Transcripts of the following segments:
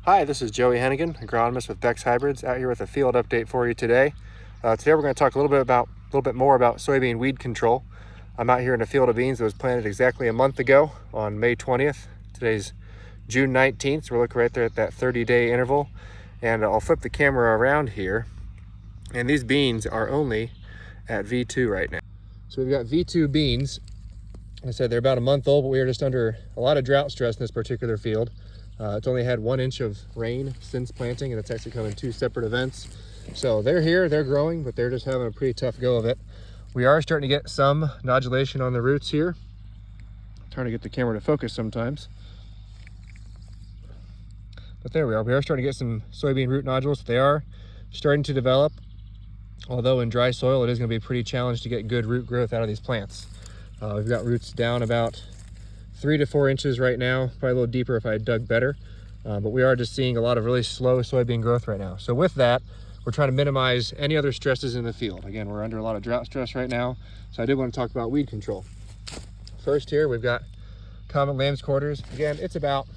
Hi, this is Joey Hennigan, agronomist with Beck's Hybrids, out here with a field update for you today. Today we're going to talk a little bit more about soybean weed control. I'm out here in a field of beans that was planted exactly a month ago on May 20th. Today's June 19th, so we're looking right there at that 30-day interval. And I'll flip the camera around here, and these beans are only at V2 right now. So we've got V2 beans. Like I said, they're about a month old, but we are just under a lot of drought stress in this particular field. It's only had 1 inch of rain since planting, and it's actually come in 2 separate events. So they're here, they're growing, but they're just having a pretty tough go of it. We are starting to get some nodulation on the roots here. I'm trying to get the camera to focus sometimes. But there we are. We are starting to get some soybean root nodules. They are starting to develop, although in dry soil it is going to be pretty challenged to get good root growth out of these plants. We've got roots down about 3 to 4 inches right now, probably a little deeper if I had dug better. But we are just seeing a lot of really slow soybean growth right now. So with that, we're trying to minimize any other stresses in the field. Again, we're under a lot of drought stress right now, so I did want to talk about weed control. First here, we've got common lamb's quarters. Again, it's about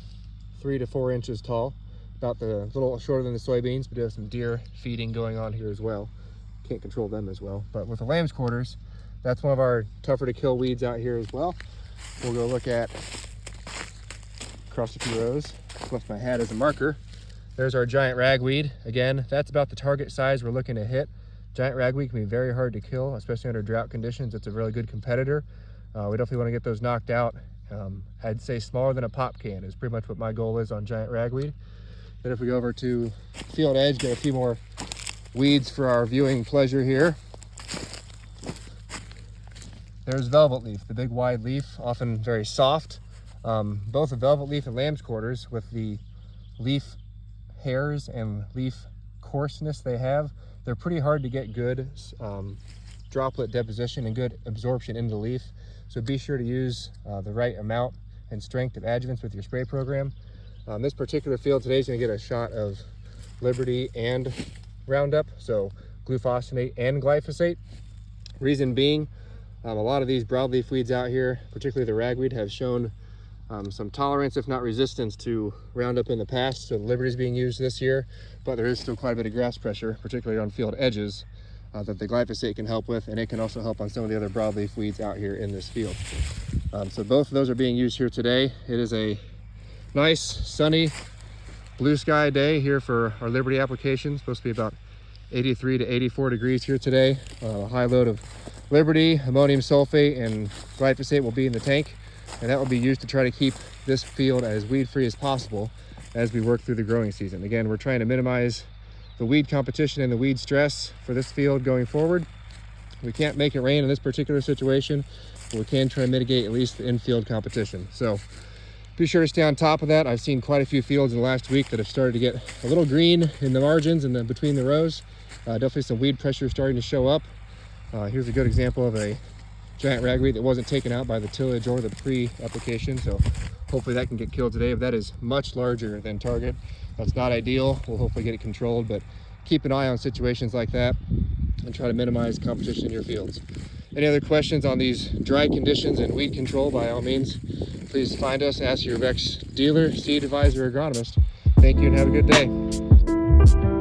3 to 4 inches tall, about a little shorter than the soybeans, but we have some deer feeding going on here as well. Can't control them as well. But with the lamb's quarters, that's one of our tougher to kill weeds out here as well. We'll go look at across a few rows. Left my hat as a marker. There's our giant ragweed. Again, that's about the target size we're looking to hit. Giant ragweed can be very hard to kill, especially under drought conditions. It's a really good competitor. We definitely want to get those knocked out. I'd say smaller than a pop can is pretty much what my goal is on giant ragweed. Then if we go over to field edge, get a few more weeds for our viewing pleasure here. There's velvet leaf, the big wide leaf, often very soft. Both the velvet leaf and lamb's quarters, with the leaf hairs and leaf coarseness they have, they're pretty hard to get good droplet deposition and good absorption into the leaf. So be sure to use the right amount and strength of adjuvants with your spray program. This particular field today is going to get a shot of Liberty and Roundup, so glufosinate and glyphosate. Reason being, a lot of these broadleaf weeds out here, particularly the ragweed, have shown some tolerance, if not resistance, to Roundup in the past. So the Liberty is being used this year, but there is still quite a bit of grass pressure, particularly on field edges, that the glyphosate can help with, and it can also help on some of the other broadleaf weeds out here in this field. So both of those are being used here today. It is a nice, sunny, blue sky day here for our Liberty application. Supposed to be about 83 to 84 degrees here today. A high load of Liberty, ammonium sulfate, and glyphosate will be in the tank, and that will be used to try to keep this field as weed-free as possible as we work through the growing season. Again, we're trying to minimize the weed competition and the weed stress for this field going forward. We can't make it rain in this particular situation, but we can try to mitigate at least the in-field competition. So be sure to stay on top of that. I've seen quite a few fields in the last week that have started to get a little green in the margins and between the rows. Definitely some weed pressure starting to show up. Here's a good example of a giant ragweed that wasn't taken out by the tillage or the pre-application, so hopefully that can get killed today. If that is much larger than target, that's not ideal. We'll hopefully get it controlled, but keep an eye on situations like that and try to minimize competition in your fields. Any other questions on these dry conditions and weed control, by all means, please find us, ask your Beck's dealer, seed advisor, agronomist. Thank you and have a good day.